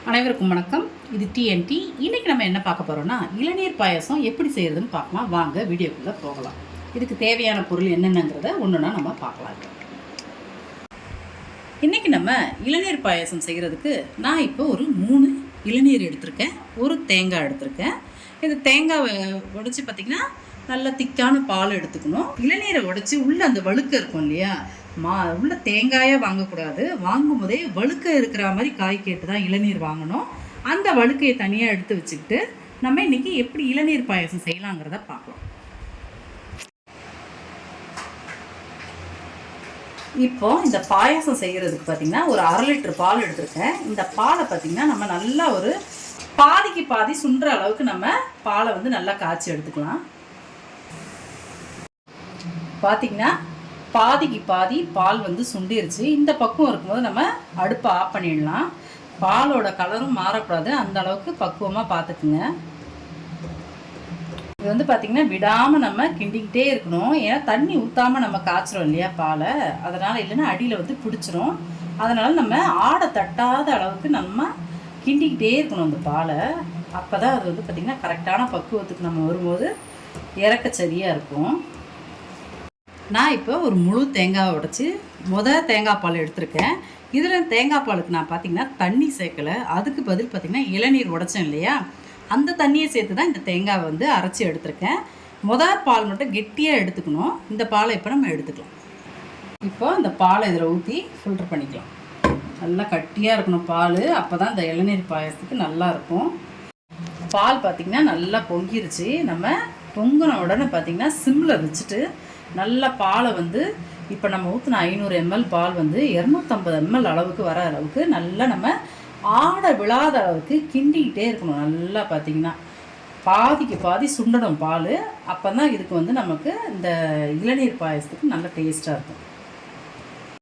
அனைவருக்கும் வணக்கம். இது டிஎன்டி. இன்றைக்கி நம்ம என்ன பார்க்க போகிறோம்னா, இளநீர் பாயசம் எப்படி செய்கிறதுன்னு பார்க்கலாம். வாங்க வீடியோக்குள்ளே போகலாம். இதுக்கு தேவையான பொருள் என்னென்னங்கிறத ஒன்றுனா நம்ம பார்க்கலாம். இன்றைக்கி நம்ம இளநீர் பாயசம் செய்கிறதுக்கு நான் இப்போ ஒரு 3 இளநீர் எடுத்திருக்கேன், ஒரு தேங்காய் எடுத்திருக்கேன். இந்த தேங்காவை உடைச்சி பார்த்திங்கன்னா நல்ல திக்கான பால் எடுத்துக்கணும். இளநீரை உடைச்சி உள்ளே அந்த வழுக்க இருக்கும் இல்லையா, உள்ள தேங்காயாக வாங்கக்கூடாது. வாங்கும் போதே வழுக்க இருக்கிற மாதிரி காய் கேட்டு தான் இளநீர் வாங்கணும். அந்த வழுக்கையை தனியாக எடுத்து வச்சுக்கிட்டு நம்ம இன்றைக்கி எப்படி இளநீர் பாயசம் செய்யலாங்கிறத பார்க்கலாம். இப்போ இந்த பாயசம் செய்கிறதுக்கு பார்த்திங்கன்னா ஒரு 1/2 லிட்டர் பால் எடுத்துருக்கேன். இந்த பாலை பார்த்திங்கன்னா நம்ம நல்லா ஒரு பாதிக்கு பாதி சுண்டுற அளவுக்கு நம்ம பாலை வந்து நல்லா காய்ச்சி எடுத்துக்கலாம். பார்த்திங்கன்னா பாதிக்கு பாதி பால் வந்து சுண்டிருச்சு. இந்த பக்குவம் இருக்கும்போது நம்ம அடுப்பை ஆஃப் பண்ணிடலாம். பாலோட கலரும் மாறக்கூடாது, அந்த அளவுக்கு பக்குவமாக பார்த்துக்குங்க. இது வந்து பார்த்திங்கன்னா விடாமல் நம்ம கிண்டிக்கிட்டே இருக்கணும். ஏன்னா தண்ணி ஊற்றாமல் நம்ம காய்ச்சிரும் இல்லையா பாலை, அதனால் இல்லைன்னா அடியில் வந்து பிடிச்சிரும். அதனால் நம்ம ஆடை தட்டாத அளவுக்கு நம்ம கிண்டிக்கிட்டே இருக்கணும் அந்த பாலை. அப்போ தான் அது வந்து பார்த்திங்கன்னா கரெக்டான பக்குவத்துக்கு நம்ம வரும்போது இறக்க சரியாக இருக்கும். நான் இப்போ ஒரு முழு தேங்காவை உடைச்சி தேங்காய் பால் எடுத்திருக்கேன். இதில் தேங்காய் பாலுக்கு நான் பார்த்திங்கன்னா தண்ணி சேர்க்கலை. அதுக்கு பதில் பார்த்திங்கன்னா இளநீர் உடைச்சேன் இல்லையா, அந்த தண்ணியை சேர்த்து தான் இந்த தேங்காவை வந்து அரைச்சி எடுத்திருக்கேன். பால் மட்டும் கெட்டியாக எடுத்துக்கணும். இந்த பாலை இப்போ நம்ம எடுத்துக்கலாம். இப்போ இந்த பாலை இதில் ஊற்றி ஃபில்டர் பண்ணிக்கலாம். நல்லா கட்டியாக இருக்கணும் பால், அப்போ தான் இந்த இளநீர் பாயசத்துக்கு நல்லாயிருக்கும். பால் பார்த்திங்கன்னா நல்லா பொங்கிருச்சு. நம்ம பொங்கின உடனே பார்த்திங்கன்னா சிம்மில் வச்சுட்டு நல்ல பாலை வந்து இப்போ நம்ம ஊற்றின 500 ml பால் வந்து 250 ml அளவுக்கு வர அளவுக்கு நல்லா நம்ம ஆடை விழாத அளவுக்கு கிண்டிக்கிட்டே இருக்கணும். நல்லா பார்த்திங்கன்னா பாதிக்கு பாதி சுண்டணும் பால். அப்போ தான் இதுக்கு வந்து நமக்கு இந்த இளநீர் பாயசத்துக்கு நல்ல டேஸ்ட்டாக இருக்கும்.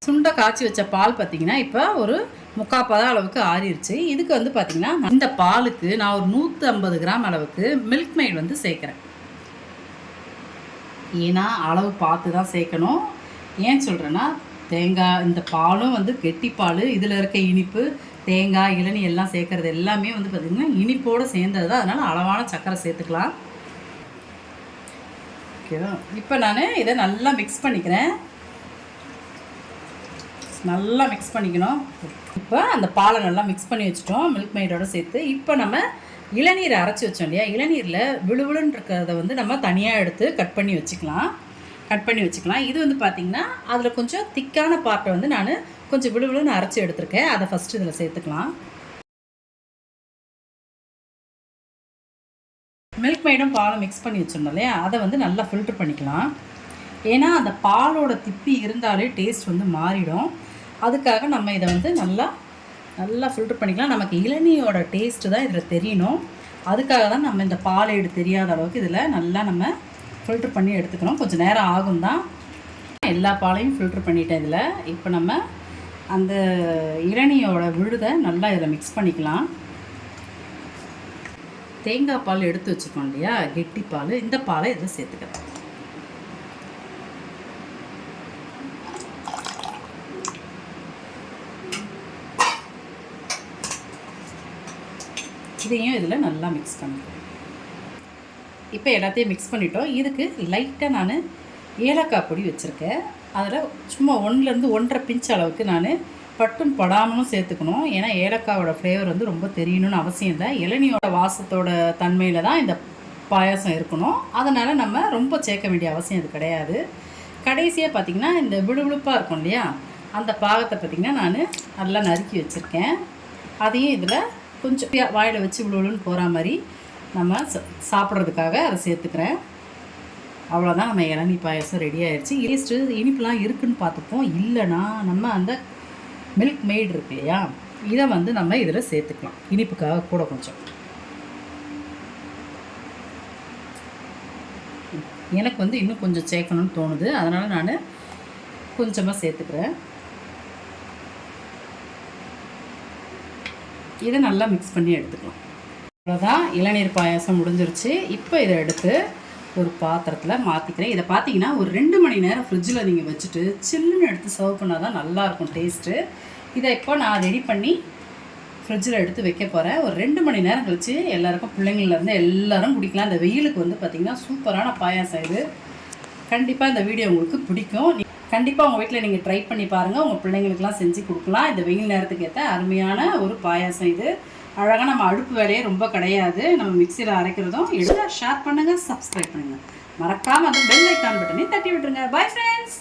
சுண்டை காய்ச்சி வச்ச பால் பார்த்திங்கன்னா இப்போ ஒரு 3/4 பதம் அளவுக்கு ஆறிடுச்சு. இதுக்கு வந்து பார்த்திங்கன்னா இந்த பாலுக்கு நான் ஒரு 150 கிராம் அளவுக்கு மில்க் மெய்ட் வந்து சேர்க்குறேன். ஏன்னா அளவு பார்த்து தான் சேர்க்கணும். ஏன் சொல்கிறேன்னா, தேங்காய் இந்த பாலும் வந்து கெட்டி பால், இதில் இருக்க இனிப்பு தேங்காய் இளநீ எல்லாம் சேர்க்குறது எல்லாமே வந்து பார்த்திங்கன்னா இனிப்போடு சேர்ந்தது தான். அதனால் அளவான சர்க்கரை சேர்த்துக்கலாம். ஓகேவா? இப்போ நான் இதை நல்லா மிக்ஸ் பண்ணிக்கிறேன். நல்லா மிக்ஸ் பண்ணிக்கணும். இப்போ அந்த பாலை நல்லா மிக்ஸ் பண்ணி வச்சுட்டோம் மில்க் மெய்டோடு சேர்த்து. இப்போ நம்ம இளநீரை அரைச்சி வச்சோம் இல்லையா, இளநீரில் விழுவிழுன்னு இருக்கிறத வந்து நம்ம தனியாக எடுத்து கட் பண்ணி வச்சுக்கலாம். இது வந்து பார்த்திங்கன்னா அதில் கொஞ்சம் திக்கான பார்ட்டை வந்து நான் கொஞ்சம் விழுவிழுன்னு அரைச்சி எடுத்துருக்கேன். அதை ஃபஸ்ட்டு இதில் சேர்த்துக்கலாம். மில்க் மெய்டும் பாலும் மிக்ஸ் பண்ணி வச்சிடணும் இல்லையா, அதை வந்து நல்லா ஃபில்ட்ரு பண்ணிக்கலாம். ஏன்னா அந்த பாலோட திப்பி இருந்தாலே டேஸ்ட் வந்து மாறிடும். அதுக்காக நம்ம இதை வந்து நல்லா ஃபில்ட்ரு பண்ணிக்கலாம். நமக்கு இளநீயோட டேஸ்ட்டு தான் இதில் தெரியணும். அதுக்காக தான் நம்ம இந்த பாலேடு தெரியாத அளவுக்கு இதில் நல்லா நம்ம ஃபில்ட்ரு பண்ணி எடுத்துக்கணும். கொஞ்சம் நேரம் ஆகும் தான். எல்லா பாலையும் ஃபில்ட்ரு பண்ணிட்டேன் இதில். இப்போ நம்ம அந்த இளநியோட விழுதை நல்லா இதில் மிக்ஸ் பண்ணிக்கலாம். தேங்காய் பால் எடுத்து வச்சுக்கோம் இல்லையா, கெட்டி பால், இந்த பாலை இதில் சேர்த்துக்கிறேன். இதையும் இதில் நல்லா மிக்ஸ் பண்ணிக்கிறேன். இப்போ எல்லாத்தையும் மிக்ஸ் பண்ணிட்டோம். இதுக்கு லைட்டாக நான் ஏலக்காய் பொடி வச்சுருக்கேன். அதில் சும்மா 1லேருந்து 1.5 பிஞ்ச் அளவுக்கு நான் பட்டும் படாமலும் சேர்த்துக்கணும். ஏன்னா ஏலக்காயோட ஃப்ளேவர் வந்து ரொம்ப தெரியணும்னு அவசியம் இல்லை. இளநியோட வாசத்தோட தன்மையில் தான் இந்த பாயாசம் இருக்கணும். அதனால் நம்ம ரொம்ப சேர்க்க வேண்டிய அவசியம் இது கிடையாது. கடைசியாக பார்த்திங்கன்னா இந்த விழுவிழுப்பாக இருக்கும் இல்லையா, அந்த பாகத்தை பார்த்திங்கன்னா நான் நல்லா நறுக்கி வச்சுருக்கேன். அதையும் இதில் கொஞ்சம் வாயில் வச்சு விழுவிழுன்னு போகிற மாதிரி நம்ம சாப்பிட்றதுக்காக அதை சேர்த்துக்கிறேன். அவ்வளோதான், நம்ம இளநீ பாயசம் ரெடி ஆகிடுச்சு. டேஸ்ட்டு இனிப்புலாம் இருக்குதுன்னு பார்த்துப்போம். இல்லைனா நம்ம அந்த மில்க் மெய்டு இருக்கு இல்லையா, இதை வந்து நம்ம இதில் சேர்த்துக்கலாம் இனிப்புக்காக கூட கொஞ்சம். எனக்கு வந்து இன்னும் கொஞ்சம் சேர்க்கணும்னு தோணுது, அதனால் நான் கொஞ்சமாக சேர்த்துக்கிறேன். இதை நல்லா மிக்ஸ் பண்ணி எடுத்துக்கலாம். அவ்வளோதான், இளநீர் பாயாசம் முடிஞ்சிருச்சு. இப்போ இதை எடுத்து ஒரு பாத்திரத்தில் மாற்றிக்கிறேன். இதை பார்த்தீங்கன்னா ஒரு 2 மணி நேரம் ஃப்ரிட்ஜில் நீங்கள் வச்சுட்டு சில்லுன்னு எடுத்து சர்வ் பண்ணால் தான் நல்லாயிருக்கும் டேஸ்ட்டு. இதை இப்போ நான் ரெடி பண்ணி ஃப்ரிட்ஜில் எடுத்து வைக்க போகிறேன். ஒரு 2 மணி நேரம் கழித்து எல்லாருக்கும் பிள்ளைங்கள்லேருந்து எல்லோரும் குடிக்கலாம். இந்த வெயிலுக்கு வந்து பார்த்திங்கன்னா சூப்பரான பாயாசம் இது. கண்டிப்பாக இந்த வீடியோ உங்களுக்கு பிடிக்கும். கண்டிப்பாக உங்கள் வீட்டில் நீங்கள் ட்ரை பண்ணி பாருங்கள். உங்கள் பிள்ளைங்களுக்கெல்லாம் செஞ்சு கொடுக்கலாம். இந்த வெயில் நேரத்துக்கு ஏற்ற அருமையான ஒரு பாயாசம் இது. அழகாக நம்ம அடுப்பு வேலையே ரொம்ப கிடையாது. நம்ம மிக்சியில் அரைக்கிறதும் எடுத்து ஷேர் பண்ணுங்கள், சப்ஸ்கிரைப் பண்ணுங்கள். மறக்காமல் அந்த பெல் ஐக்கான் பட்டனை தட்டி விட்டுருங்க. Bye friends.